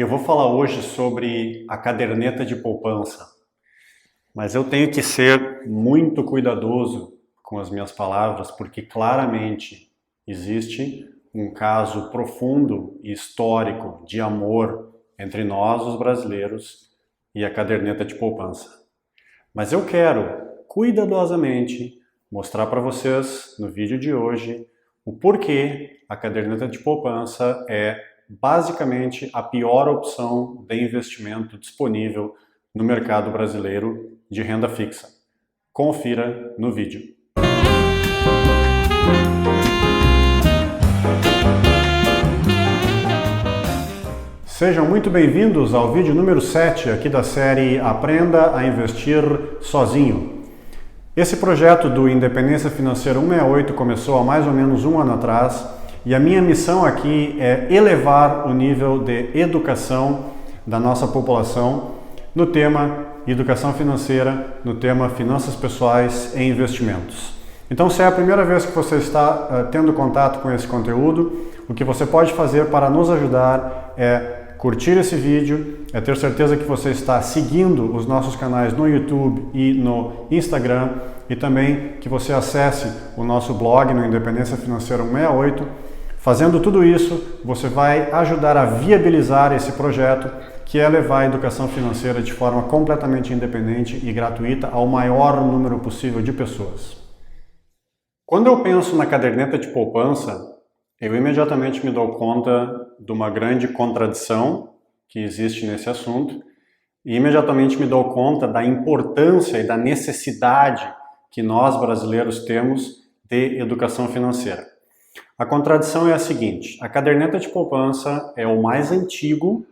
Eu vou falar hoje sobre a caderneta de poupança, mas eu tenho que ser muito cuidadoso com as minhas palavras, porque claramente existe um caso profundo e histórico de amor entre nós, os brasileiros, e a caderneta de poupança. Mas eu quero, cuidadosamente, mostrar para vocês, no vídeo de hoje, o porquê a caderneta de poupança é basicamente a pior opção de investimento disponível no mercado brasileiro de renda fixa. Confira no vídeo. Sejam muito bem-vindos ao vídeo número 7 aqui da série Aprenda a Investir Sozinho. Esse projeto do Independência Financeira 168 começou há mais ou menos um ano atrás e a minha missão aqui é elevar o nível de educação da nossa população no tema educação financeira, no tema finanças pessoais e investimentos. Então, se é a primeira vez que você está tendo contato com esse conteúdo, o que você pode fazer para nos ajudar é curtir esse vídeo, é ter certeza que você está seguindo os nossos canais no YouTube e no Instagram e também que você acesse o nosso blog no Independência Financeira 168. Fazendo tudo isso, você vai ajudar a viabilizar esse projeto, que é levar a educação financeira de forma completamente independente e gratuita ao maior número possível de pessoas. Quando eu penso na caderneta de poupança, eu imediatamente me dou conta de uma grande contradição que existe nesse assunto e imediatamente me dou conta da importância e da necessidade que nós brasileiros temos de educação financeira. A contradição é a seguinte: a caderneta de poupança é o mais antigo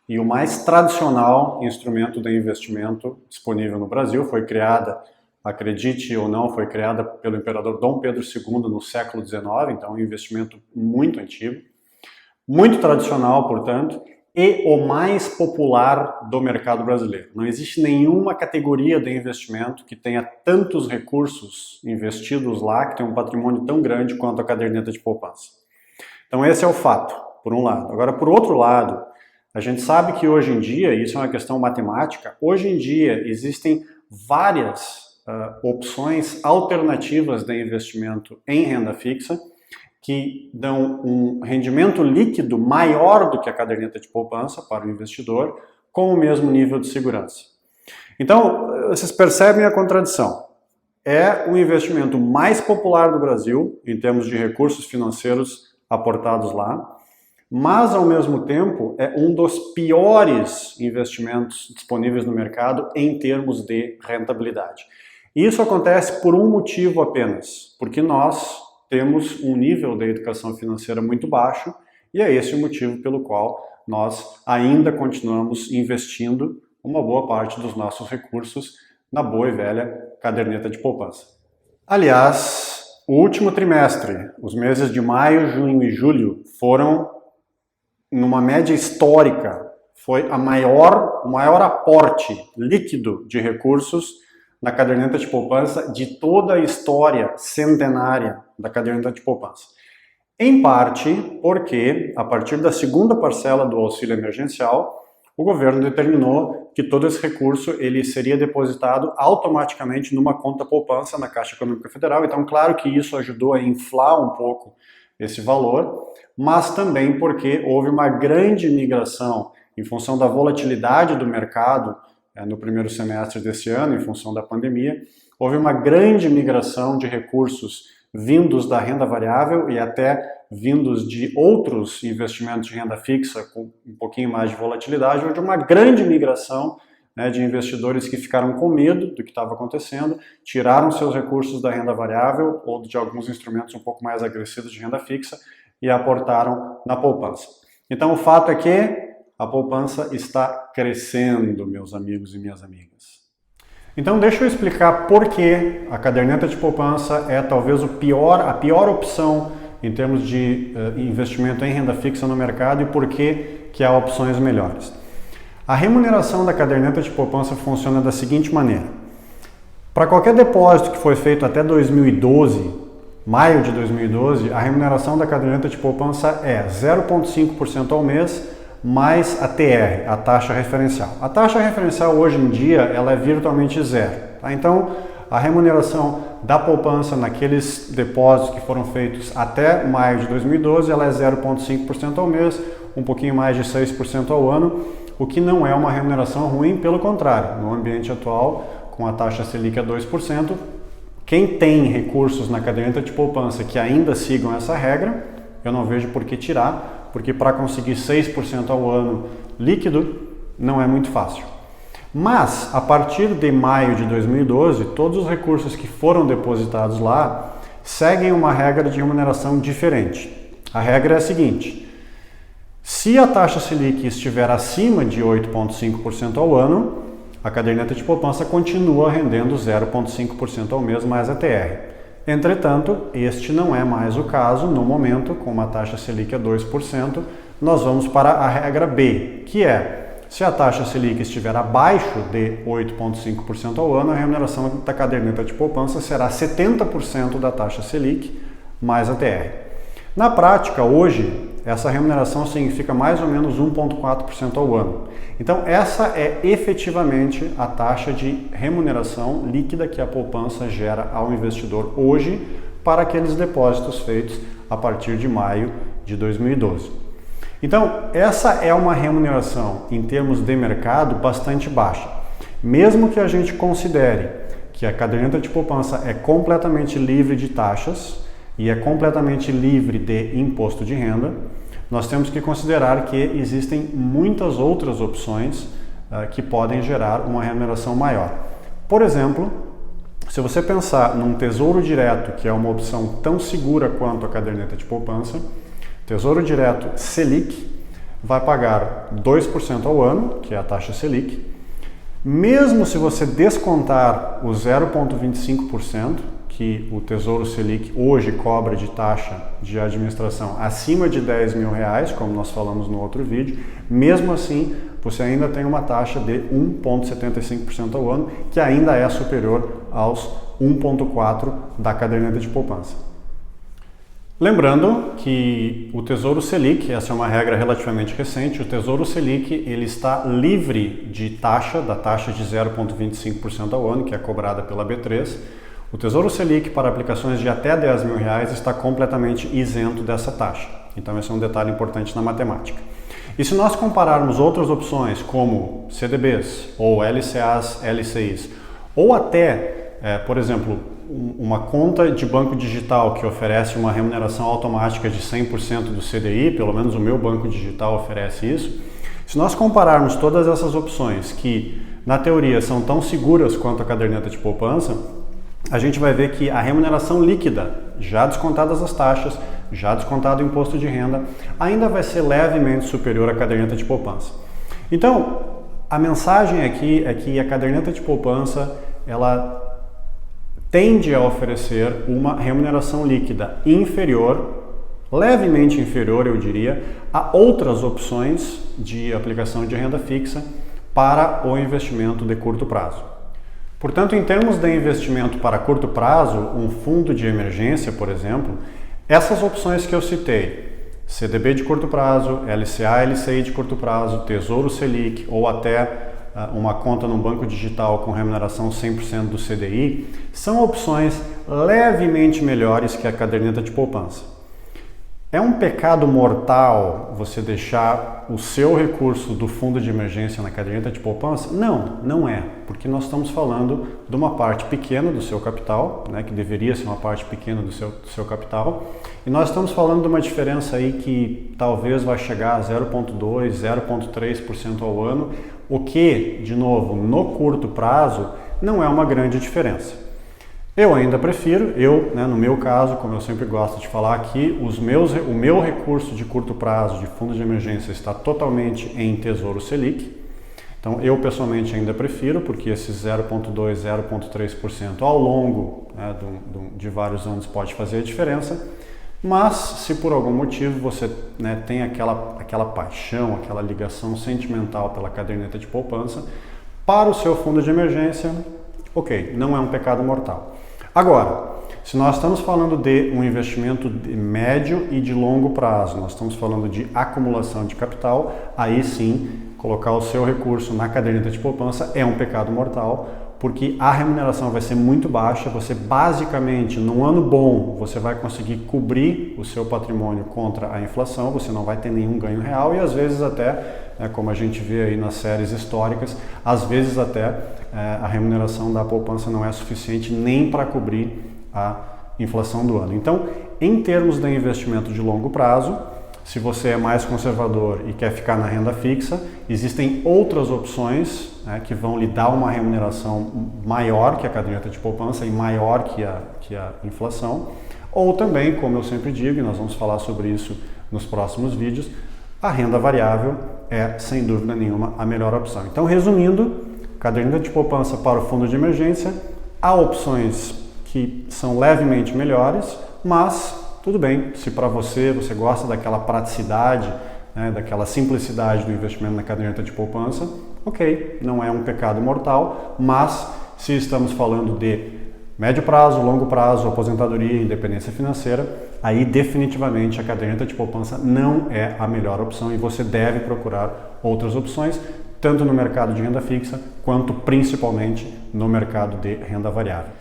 e o mais tradicional instrumento de investimento disponível no Brasil. Foi criada, acredite ou não, foi criada pelo imperador Dom Pedro II no século XIX, então é um investimento muito antigo, muito tradicional, portanto, e o mais popular do mercado brasileiro. Não existe nenhuma categoria de investimento que tenha tantos recursos investidos lá, que tenha um patrimônio tão grande quanto a caderneta de poupança. Então esse é o fato, por um lado. Agora, por outro lado, a gente sabe que hoje em dia, isso é uma questão matemática, hoje em dia existem várias opções alternativas de investimento em renda fixa que dão um rendimento líquido maior do que a caderneta de poupança para o investidor, com o mesmo nível de segurança. Então, vocês percebem a contradição. É o investimento mais popular do Brasil, em termos de recursos financeiros aportados lá, mas, ao mesmo tempo, é um dos piores investimentos disponíveis no mercado em termos de rentabilidade. E isso acontece por um motivo apenas, porque nós temos um nível de educação financeira muito baixo e é esse o motivo pelo qual nós ainda continuamos investindo uma boa parte dos nossos recursos na boa e velha caderneta de poupança. Aliás, o último trimestre, os meses de maio, junho e julho, foram, numa média histórica, foi o maior aporte líquido de recursos na caderneta de poupança de toda a história centenária da caderneta de poupança. Em parte porque, a partir da segunda parcela do auxílio emergencial, o governo determinou que todo esse recurso ele seria depositado automaticamente numa conta poupança na Caixa Econômica Federal. Então, claro que isso ajudou a inflar um pouco esse valor, mas também porque houve uma grande migração em função da volatilidade do mercado no primeiro semestre desse ano, em função da pandemia. Houve uma grande migração de recursos vindos da renda variável e até vindos de outros investimentos de renda fixa com um pouquinho mais de volatilidade. Houve uma grande migração de investidores que ficaram com medo do que estava acontecendo, tiraram seus recursos da renda variável ou de alguns instrumentos um pouco mais agressivos de renda fixa e aportaram na poupança. Então o fato é que a poupança está crescendo, meus amigos e minhas amigas. Então deixa eu explicar por que a caderneta de poupança é talvez a pior opção em termos de investimento em renda fixa no mercado e por que há opções melhores. A remuneração da caderneta de poupança funciona da seguinte maneira. Para qualquer depósito que foi feito até 2012, maio de 2012, a remuneração da caderneta de poupança é 0,5% ao mês mais a TR, a taxa referencial. A taxa referencial hoje em dia ela é virtualmente zero. Tá? Então, a remuneração da poupança naqueles depósitos que foram feitos até maio de 2012, ela é 0,5% ao mês, um pouquinho mais de 6% ao ano, o que não é uma remuneração ruim, pelo contrário. No ambiente atual, com a taxa Selic a 2%, quem tem recursos na caderneta de poupança que ainda sigam essa regra, eu não vejo por que tirar, porque para conseguir 6% ao ano líquido não é muito fácil. Mas, a partir de maio de 2012, todos os recursos que foram depositados lá seguem uma regra de remuneração diferente. A regra é a seguinte: se a taxa Selic estiver acima de 8,5% ao ano, a caderneta de poupança continua rendendo 0,5% ao mês mais a TR. Entretanto, este não é mais o caso no momento, com uma taxa Selic a 2%, nós vamos para a regra B, que é: se a taxa Selic estiver abaixo de 8,5% ao ano, a remuneração da caderneta de poupança será 70% da taxa Selic mais a TR. Na prática, hoje, essa remuneração significa mais ou menos 1,4% ao ano. Então, essa é efetivamente a taxa de remuneração líquida que a poupança gera ao investidor hoje para aqueles depósitos feitos a partir de maio de 2012. Então, essa é uma remuneração, em termos de mercado, bastante baixa. Mesmo que a gente considere que a caderneta de poupança é completamente livre de taxas e é completamente livre de imposto de renda, nós temos que considerar que existem muitas outras opções que podem gerar uma remuneração maior. Por exemplo, se você pensar num tesouro direto, que é uma opção tão segura quanto a caderneta de poupança, Tesouro Direto Selic vai pagar 2% ao ano, que é a taxa Selic. Mesmo se você descontar o 0,25% que o Tesouro Selic hoje cobra de taxa de administração acima de R$10 mil, como nós falamos no outro vídeo, mesmo assim você ainda tem uma taxa de 1,75% ao ano, que ainda é superior aos 1,4% da caderneta de poupança. Lembrando que o Tesouro Selic, essa é uma regra relativamente recente, o Tesouro Selic ele está livre de taxa, da taxa de 0,25% ao ano, que é cobrada pela B3. O Tesouro Selic para aplicações de até R$10 mil está completamente isento dessa taxa. Então esse é um detalhe importante na matemática. E se nós compararmos outras opções como CDBs ou LCAs, LCIs, ou até, por exemplo, uma conta de banco digital que oferece uma remuneração automática de 100% do CDI, pelo menos o meu banco digital oferece isso. Se nós compararmos todas essas opções que, na teoria, são tão seguras quanto a caderneta de poupança, a gente vai ver que a remuneração líquida, já descontadas as taxas, já descontado o imposto de renda, ainda vai ser levemente superior à caderneta de poupança. Então, a mensagem aqui é que a caderneta de poupança, ela tende a oferecer uma remuneração líquida inferior, levemente inferior, eu diria, a outras opções de aplicação de renda fixa para o investimento de curto prazo. Portanto, em termos de investimento para curto prazo, um fundo de emergência, por exemplo, essas opções que eu citei, CDB de curto prazo, LCA, LCI de curto prazo, Tesouro Selic ou até uma conta no banco digital com remuneração 100% do CDI, são opções levemente melhores que a caderneta de poupança. É um pecado mortal você deixar o seu recurso do fundo de emergência na caderneta de poupança? Não, não é, porque nós estamos falando de uma parte pequena do seu capital, né, que deveria ser uma parte pequena do seu capital, e nós estamos falando de uma diferença aí que talvez vai chegar a 0,2%, 0,3% ao ano, o que, de novo, no curto prazo, não é uma grande diferença. Eu ainda prefiro, no meu caso, como eu sempre gosto de falar aqui, o meu recurso de curto prazo de fundo de emergência está totalmente em Tesouro Selic. Então, eu pessoalmente ainda prefiro, porque esses 0,2%, 0,3% ao longo de vários anos pode fazer a diferença. Mas, se por algum motivo você tem aquela paixão, aquela ligação sentimental pela caderneta de poupança, para o seu fundo de emergência, ok, não é um pecado mortal. Agora, Se nós estamos falando de um investimento de médio e de longo prazo, nós estamos falando de acumulação de capital, aí sim, colocar o seu recurso na caderneta de poupança é um pecado mortal, porque a remuneração vai ser muito baixa, você basicamente, num ano bom, você vai conseguir cobrir o seu patrimônio contra a inflação, você não vai ter nenhum ganho real e às vezes até, como a gente vê aí nas séries históricas, às vezes até a remuneração da poupança não é suficiente nem para cobrir a inflação do ano. Então, em termos de investimento de longo prazo, se você é mais conservador e quer ficar na renda fixa, existem outras opções que vão lhe dar uma remuneração maior que a caderneta de poupança e maior que a inflação. Ou também, como eu sempre digo, e nós vamos falar sobre isso nos próximos vídeos, a renda variável é, sem dúvida nenhuma, a melhor opção. Então, resumindo, caderneta de poupança para o fundo de emergência, há opções que são levemente melhores, mas tudo bem, se para você gosta daquela praticidade, daquela simplicidade do investimento na caderneta de poupança, ok, não é um pecado mortal, mas se estamos falando de médio prazo, longo prazo, aposentadoria, independência financeira, aí definitivamente a caderneta de poupança não é a melhor opção e você deve procurar outras opções, tanto no mercado de renda fixa, quanto principalmente no mercado de renda variável.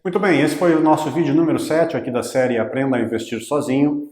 Muito bem, esse foi o nosso vídeo número 7 aqui da série Aprenda a Investir Sozinho.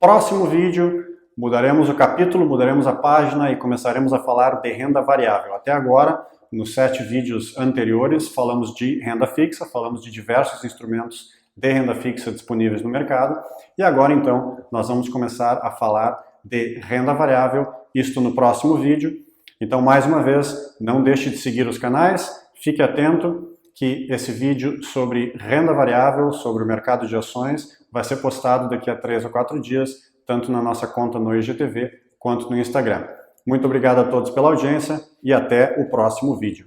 Próximo vídeo, mudaremos o capítulo, mudaremos a página e começaremos a falar de renda variável. Até agora, nos 7 vídeos anteriores, falamos de renda fixa, falamos de diversos instrumentos de renda fixa disponíveis no mercado. E agora, então, nós vamos começar a falar de renda variável, isto no próximo vídeo. Então, mais uma vez, não deixe de seguir os canais, fique atento que esse vídeo sobre renda variável, sobre o mercado de ações, vai ser postado daqui a 3 ou 4 dias, tanto na nossa conta no IGTV quanto no Instagram. Muito obrigado a todos pela audiência e até o próximo vídeo.